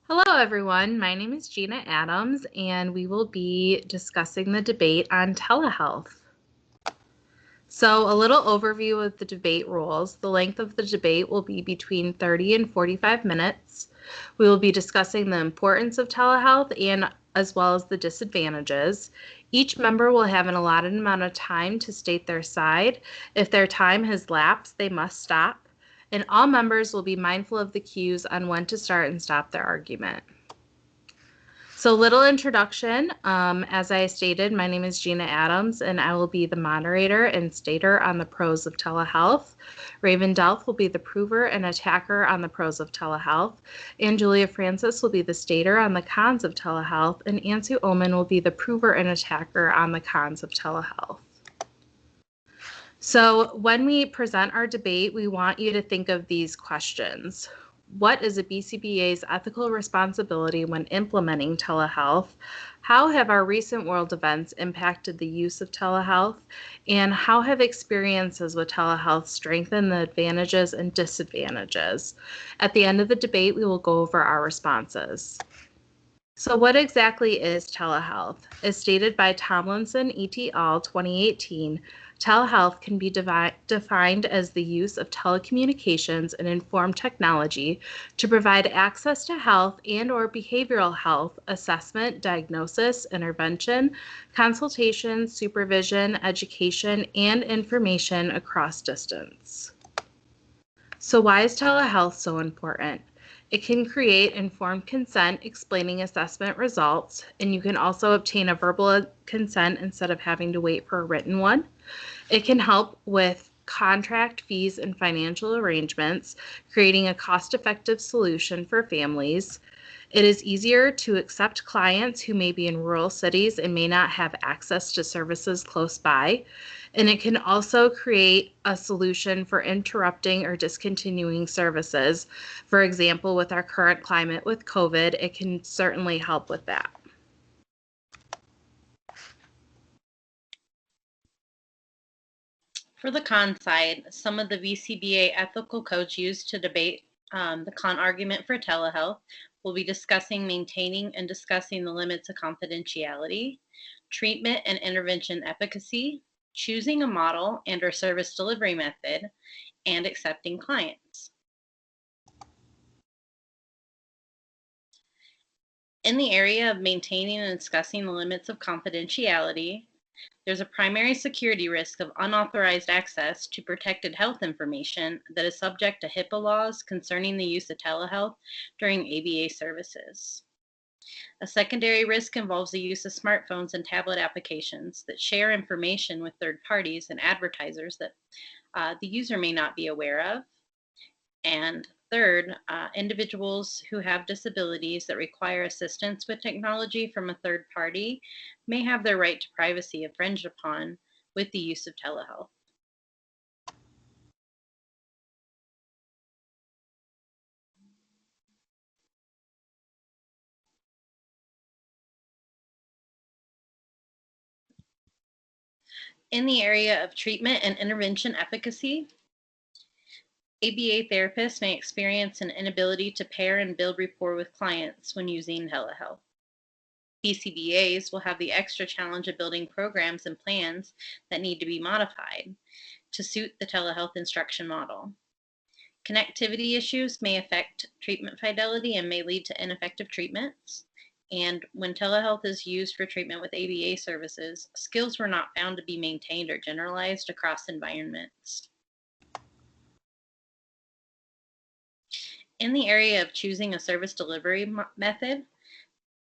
Hello, everyone. My name is Gina Adams, and we will be discussing the debate on telehealth. So, a little overview of the debate rules. The length of the debate will be between 30 and 45 minutes. We will be discussing the importance of telehealth and as well as the disadvantages. Each member will have an allotted amount of time to state their side. If their time has lapsed, they must stop. And all members will be mindful of the cues on when to start and stop their argument. So, little introduction. As I stated, my name is Gina Adams, and I will be the moderator and stater on the pros of telehealth. Raven Delth will be the prover and attacker on the pros of telehealth. And Julia Francis will be the stater on the cons of telehealth. And Ansu Oman will be the prover and attacker on the cons of telehealth. So, when we present our debate, we want you to think of these questions. What is a BCBA's ethical responsibility when implementing telehealth? How have our recent world events impacted the use of telehealth? And how have experiences with telehealth strengthened the advantages and disadvantages? At the end of the debate, we will go over our responses. So what exactly is telehealth? As stated by Tomlinson et al. 2018, telehealth can be defined as the use of telecommunications and informed technology to provide access to health and or behavioral health assessment, diagnosis, intervention, consultation, supervision, education, and information across distance. So why is telehealth so important? It can create informed consent explaining assessment results, and you can also obtain a verbal consent instead of having to wait for a written one. It can help with contract fees and financial arrangements, creating a cost-effective solution for families. It is easier to accept clients who may be in rural cities and may not have access to services close by. And it can also create a solution for interrupting or discontinuing services. For example, with our current climate with COVID, it can certainly help with that. For the con side, some of the VCBA ethical codes used to debate the con argument for telehealth will be discussing maintaining and discussing the limits of confidentiality, treatment and intervention efficacy, choosing a model and or service delivery method, and accepting clients. In the area of maintaining and discussing the limits of confidentiality, there's a primary security risk of unauthorized access to protected health information that is subject to HIPAA laws concerning the use of telehealth during ABA services. A secondary risk involves the use of smartphones and tablet applications that share information with third parties and advertisers that the user may not be aware of. And third, individuals who have disabilities that require assistance with technology from a third party may have their right to privacy infringed upon with the use of telehealth. In the area of treatment and intervention efficacy, ABA therapists may experience an inability to pair and build rapport with clients when using telehealth. BCBAs will have the extra challenge of building programs and plans that need to be modified to suit the telehealth instruction model. Connectivity issues may affect treatment fidelity and may lead to ineffective treatments. And when telehealth is used for treatment with ABA services, skills were not found to be maintained or generalized across environments. In the area of choosing a service delivery method,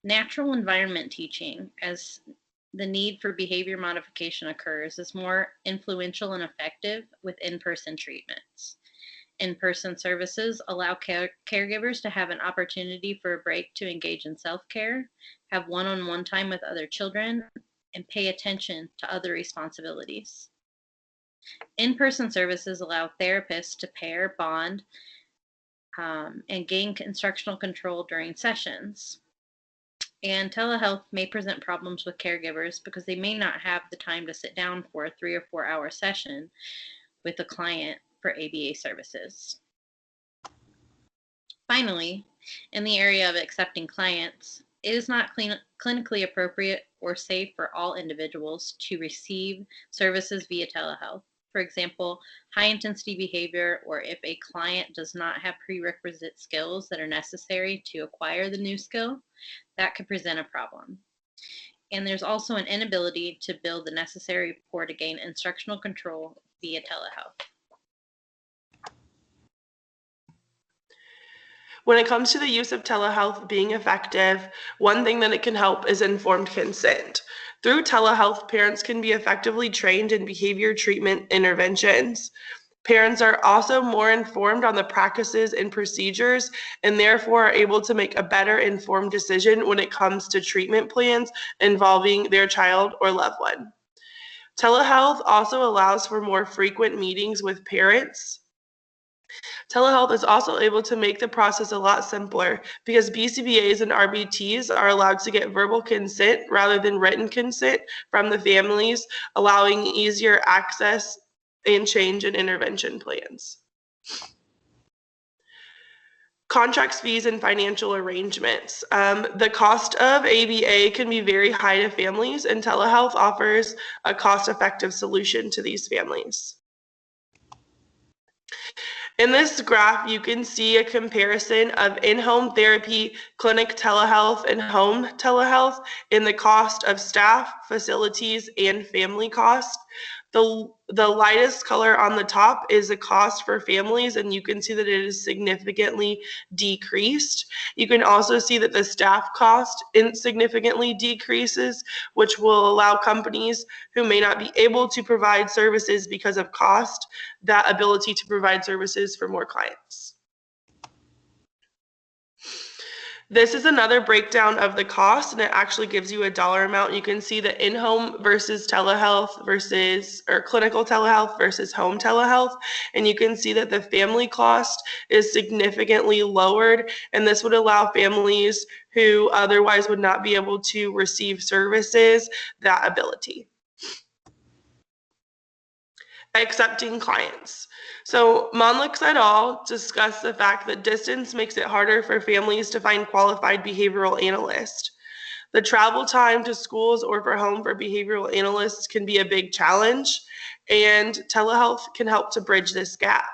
natural environment teaching, as the need for behavior modification occurs, is more influential and effective with in-person treatments. In-person services allow caregivers to have an opportunity for a break to engage in self-care, have one-on-one time with other children, and pay attention to other responsibilities. In-person services allow therapists to pair, bond, and gain instructional control during sessions. And telehealth may present problems with caregivers because they may not have the time to sit down for a 3 or 4 hour session with a client for ABA services. Finally, In the area of accepting clients, it is not clinically appropriate or safe for all individuals to receive services via telehealth. For example, high intensity behavior, or if a client does not have prerequisite skills that are necessary to acquire the new skill, that could present a problem. And there's also an inability to build the necessary rapport to gain instructional control via telehealth. When it comes to the use of telehealth being effective, one thing that it can help is informed consent. Through telehealth, parents can be effectively trained in behavior treatment interventions. Parents are also more informed on the practices and procedures and therefore are able to make a better informed decision when it comes to treatment plans involving their child or loved one. Telehealth also allows for more frequent meetings with parents. Telehealth is also able to make the process a lot simpler because BCBAs and RBTs are allowed to get verbal consent rather than written consent from the families, allowing easier access and change in intervention plans. Contracts, fees, and financial arrangements. The cost of ABA can be very high to families, and telehealth offers a cost-effective solution to these families. In this graph, you can see a comparison of in-home therapy, clinic telehealth, and home telehealth in the cost of staff, facilities, and family cost. The lightest color on the top is the cost for families, and you can see that it is significantly decreased. You can also see that the staff cost significantly decreases, which will allow companies who may not be able to provide services because of cost that ability to provide services for more clients. This is another breakdown of the cost, and it actually gives you a dollar amount. You can see the in-home versus telehealth versus, or clinical telehealth versus home telehealth, and you can see that the family cost is significantly lowered, and this would allow families who otherwise would not be able to receive services that ability. Accepting clients. So Monlix et al. Discussed the fact that distance makes it harder for families to find qualified behavioral analysts. The travel time to schools or for home for behavioral analysts can be a big challenge, and telehealth can help to bridge this gap.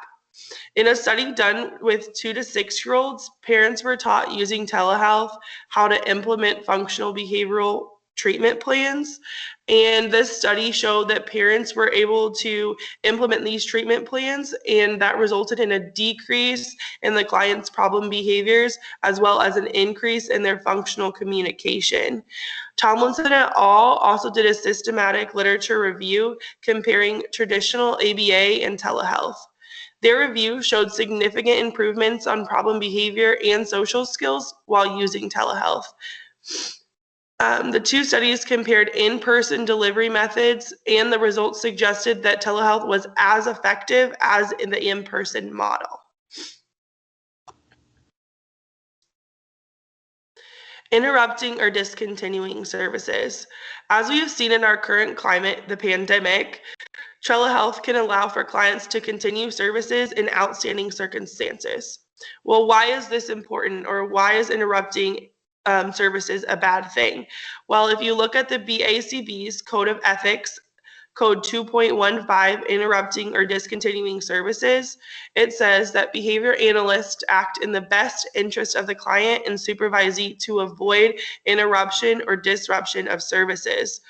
In a study done with 2 to 6-year-olds, parents were taught using telehealth how to implement functional behavioral treatment plans. And this study showed that parents were able to implement these treatment plans, and that resulted in a decrease in the client's problem behaviors, as well as an increase in their functional communication. Tomlinson et al. Also did a systematic literature review comparing traditional ABA and telehealth. Their review showed significant improvements on problem behavior and social skills while using telehealth. The 2 studies compared in-person delivery methods, and the results suggested that telehealth was as effective as in the in-person model. Interrupting or discontinuing services. As we have seen in our current climate, the pandemic, telehealth can allow for clients to continue services in outstanding circumstances. Well, why is this important, or why is interrupting services a bad thing? Well, if you look at the BACB's Code of Ethics, Code 2.15, interrupting or discontinuing services, it says that behavior analysts act in the best interest of the client and supervisee to avoid interruption or disruption of services.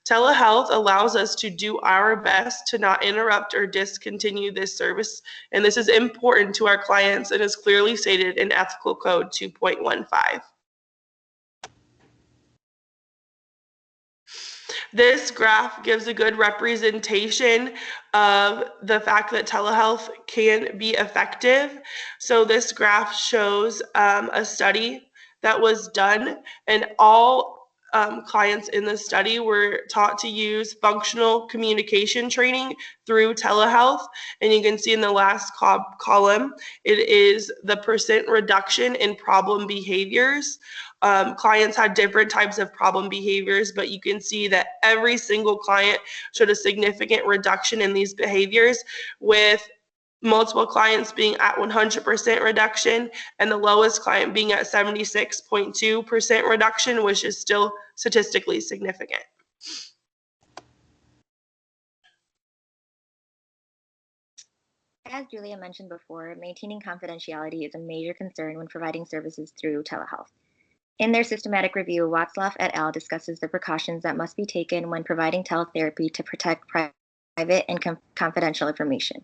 Telehealth allows us to do our best to not interrupt or discontinue this service, and this is important to our clients and is clearly stated in Ethical Code 2.15. This graph gives a good representation of the fact that telehealth can be effective. So this graph shows a study that was done, and all clients in the study were taught to use functional communication training through telehealth. And you can see in the last column, it is the percent reduction in problem behaviors. Clients had different types of problem behaviors, but you can see that every single client showed a significant reduction in these behaviors, with multiple clients being at 100% reduction, and the lowest client being at 76.2% reduction, which is still statistically significant. As Julia mentioned before, maintaining confidentiality is a major concern when providing services through telehealth. In their systematic review, Watzlaw et al. Discusses the precautions that must be taken when providing teletherapy to protect private and confidential information.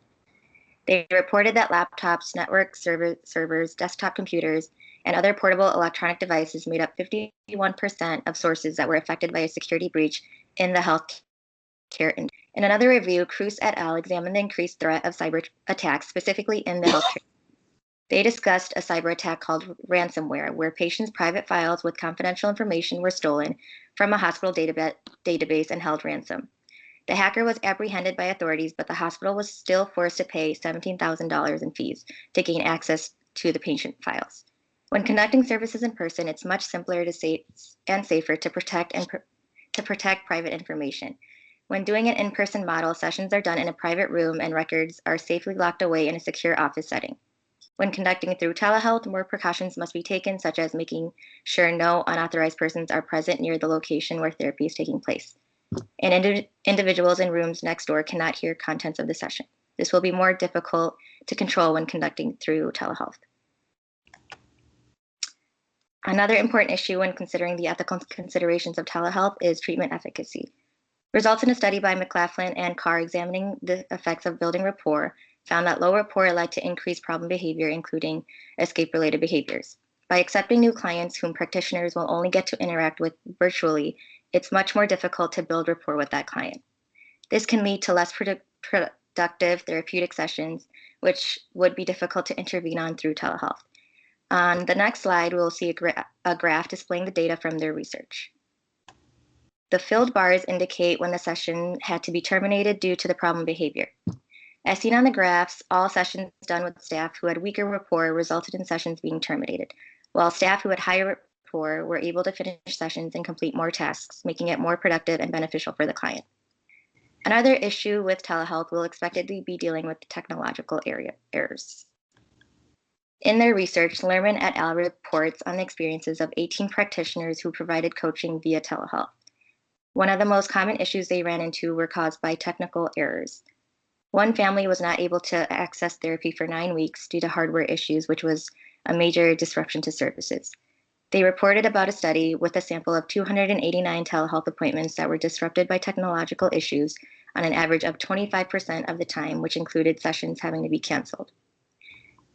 They reported that laptops, network servers, desktop computers, and other portable electronic devices made up 51% of sources that were affected by a security breach in the healthcare industry. In another review, Cruz et al. Examined the increased threat of cyber attacks, specifically in the healthcare. They discussed a cyber attack called ransomware, where patients' private files with confidential information were stolen from a hospital database and held ransom. The hacker was apprehended by authorities, but the hospital was still forced to pay $17,000 in fees to gain access to the patient files. When conducting services in person, it's much simpler and safer to protect private information. When doing an in-person model, sessions are done in a private room and records are safely locked away in a secure office setting. When conducting through telehealth, more precautions must be taken, such as making sure no unauthorized persons are present near the location where therapy is taking place. And individuals in rooms next door cannot hear contents of the session. This will be more difficult to control when conducting through telehealth. Another important issue when considering the ethical considerations of telehealth is treatment efficacy. Results in a study by McLaughlin and Carr examining the effects of building rapport found that low rapport led to increased problem behavior, including escape-related behaviors. By accepting new clients whom practitioners will only get to interact with virtually, it's much more difficult to build rapport with that client. This can lead to less productive therapeutic sessions, which would be difficult to intervene on through telehealth. On the next slide, we'll see a graph displaying the data from their research. The filled bars indicate when the session had to be terminated due to the problem behavior. As seen on the graphs, all sessions done with staff who had weaker rapport resulted in sessions being terminated, while staff who had higher rapport were able to finish sessions and complete more tasks, making it more productive and beneficial for the client. Another issue with telehealth will expectedly be dealing with technological errors. In their research, Lerman et al. Reports on the experiences of 18 practitioners who provided coaching via telehealth. One of the most common issues they ran into were caused by technical errors. One family was not able to access therapy for 9 weeks due to hardware issues, which was a major disruption to services. They reported about a study with a sample of 289 telehealth appointments that were disrupted by technological issues on an average of 25% of the time, which included sessions having to be canceled.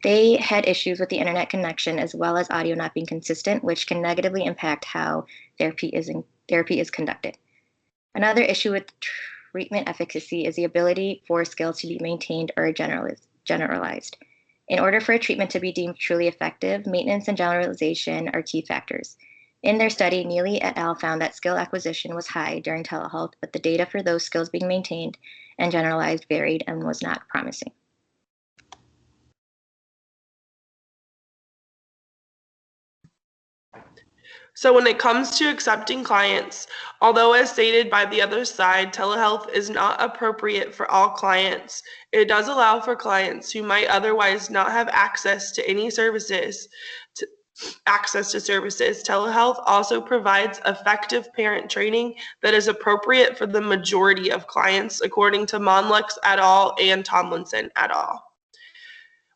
They had issues with the internet connection as well as audio not being consistent, which can negatively impact how therapy is conducted. Another issue with treatment efficacy is the ability for skills to be maintained or generalized. In order for a treatment to be deemed truly effective, maintenance and generalization are key factors. In their study, Neely et al. Found that skill acquisition was high during telehealth, but the data for those skills being maintained and generalized varied and was not promising. So when it comes to accepting clients, although as stated by the other side, telehealth is not appropriate for all clients, it does allow for clients who might otherwise not have access to any services Telehealth also provides effective parent training that is appropriate for the majority of clients, according to Monlux et al. And Tomlinson et al.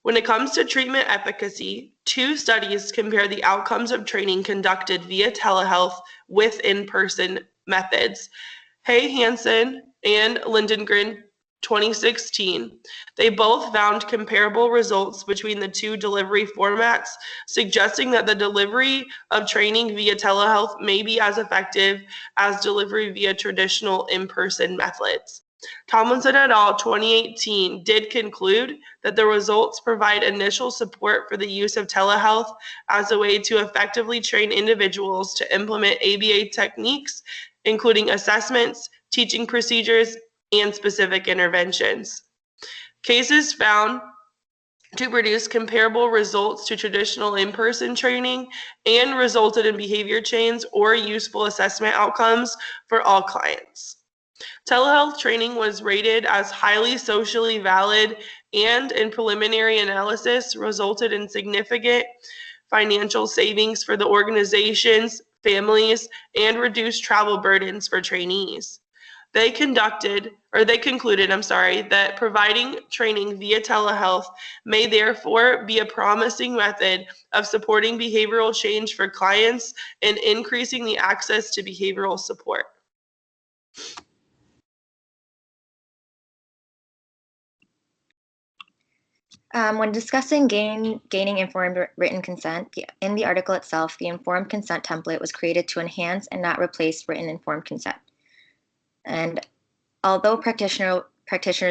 When it comes to treatment efficacy, 2 studies compare the outcomes of training conducted via telehealth with in-person methods. Hay Hansen and Lindengren, 2016. They both found comparable results between the 2 delivery formats, suggesting that the delivery of training via telehealth may be as effective as delivery via traditional in-person methods. Tomlinson et al. 2018 did conclude that the results provide initial support for the use of telehealth as a way to effectively train individuals to implement ABA techniques, including assessments, teaching procedures, and specific interventions. Cases found to produce comparable results to traditional in-person training and resulted in behavior change or useful assessment outcomes for all clients. Telehealth training was rated as highly socially valid and in preliminary analysis resulted in significant financial savings for the organizations, families, and reduced travel burdens for trainees. They concluded, that providing training via telehealth may therefore be a promising method of supporting behavioral change for clients and increasing the access to behavioral support. When discussing gaining informed written consent, in the article itself, the informed consent template was created to enhance and not replace written informed consent. And although practitioners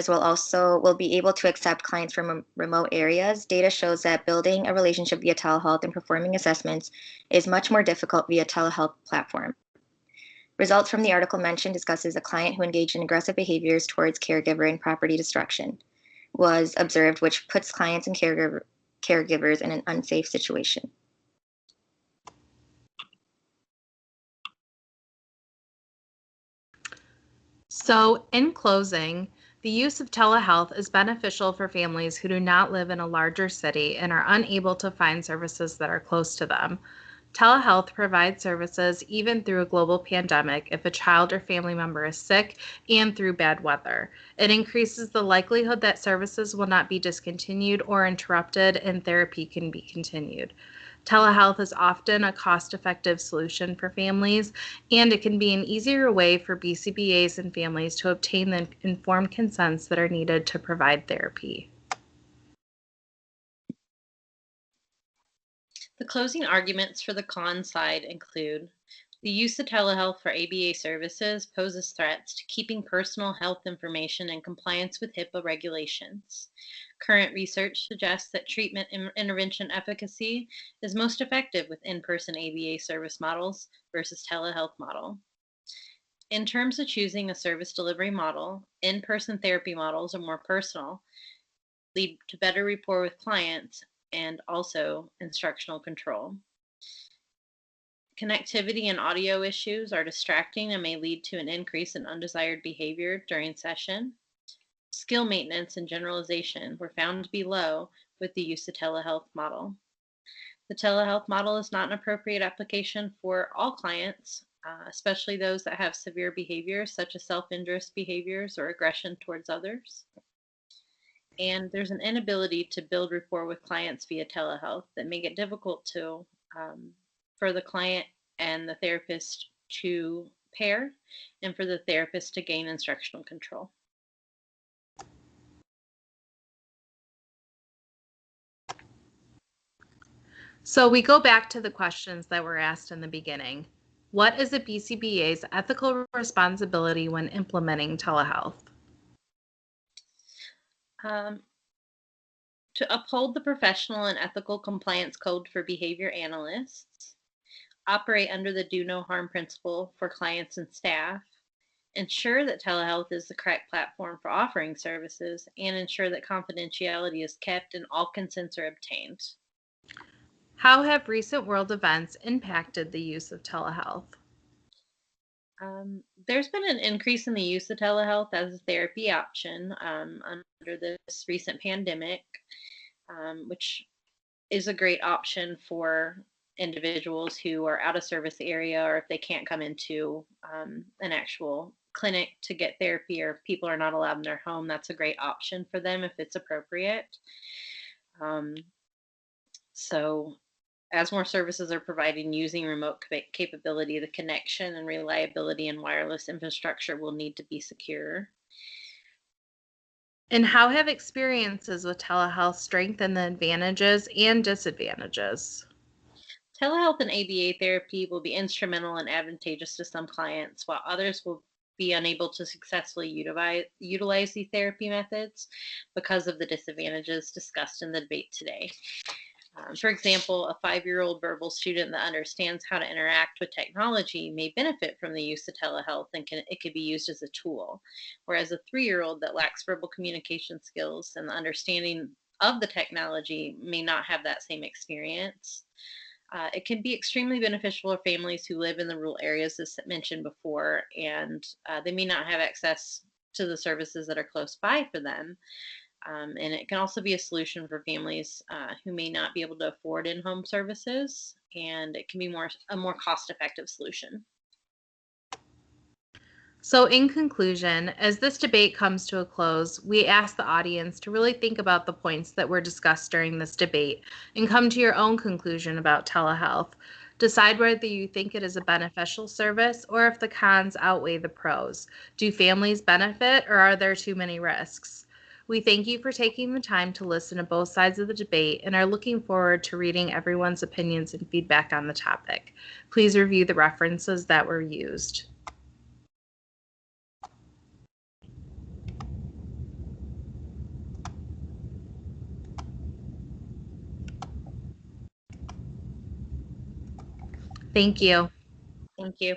will be able to accept clients from remote areas, data shows that building a relationship via telehealth and performing assessments is much more difficult via telehealth platform. Results from the article mentioned discusses a client who engaged in aggressive behaviors towards caregiver and property destruction was observed, which puts clients and caregivers in an unsafe situation. So, in closing, the use of telehealth is beneficial for families who do not live in a larger city and are unable to find services that are close to them. Telehealth provides services even through a global pandemic if a child or family member is sick and through bad weather. It increases the likelihood that services will not be discontinued or interrupted and therapy can be continued. Telehealth is often a cost-effective solution for families, and it can be an easier way for BCBAs and families to obtain the informed consents that are needed to provide therapy. The closing arguments for the con side include the use of telehealth for ABA services poses threats to keeping personal health information in compliance with HIPAA regulations. Current research suggests that treatment intervention efficacy is most effective with in-person ABA service models versus telehealth model. In terms of choosing a service delivery model, in-person therapy models are more personal, lead to better rapport with clients, and also instructional control. Connectivity and audio issues are distracting and may lead to an increase in undesired behavior during session. Skill maintenance and generalization were found to be low with the use of telehealth model. The telehealth model is not an appropriate application for all clients, especially those that have severe behaviors such as self-injurious behaviors or aggression towards others. And there's an inability to build rapport with clients via telehealth that make it difficult to for the client and the therapist to pair and for the therapist to gain instructional control. So we go back to the questions that were asked in the beginning. What is a BCBA's ethical responsibility when implementing telehealth? To uphold the professional and ethical compliance code for behavior analysts, operate under the do no harm principle for clients and staff, ensure that telehealth is the correct platform for offering services, and ensure that confidentiality is kept and all consents are obtained. How have recent world events impacted the use of telehealth? There's been an increase in the use of telehealth as a therapy option under this recent pandemic, which is a great option for individuals who are out of service area or if they can't come into an actual clinic to get therapy or if people are not allowed in their home, that's a great option for them if it's appropriate. So as more services are provided using remote capability, the connection and reliability and wireless infrastructure will need to be secure. And how have experiences with telehealth strengthened the advantages and disadvantages? Telehealth and ABA therapy will be instrumental and advantageous to some clients, while others will be unable to successfully utilize these therapy methods because of the disadvantages discussed in the debate today. For example, a 5-year-old verbal student that understands how to interact with technology may benefit from the use of telehealth and it could be used as a tool, whereas a 3-year-old that lacks verbal communication skills and the understanding of the technology may not have that same experience. It can be extremely beneficial for families who live in the rural areas, as mentioned before, and they may not have access to the services that are close by for them. And it can also be a solution for families who may not be able to afford in-home services, and it can be a more cost-effective solution. So, in conclusion, as this debate comes to a close, we ask the audience to really think about the points that were discussed during this debate and come to your own conclusion about telehealth. Decide whether you think it is a beneficial service or if the cons outweigh the pros. Do families benefit or are there too many risks? We thank you for taking the time to listen to both sides of the debate and are looking forward to reading everyone's opinions and feedback on the topic. Please review the references that were used. Thank you. Thank you.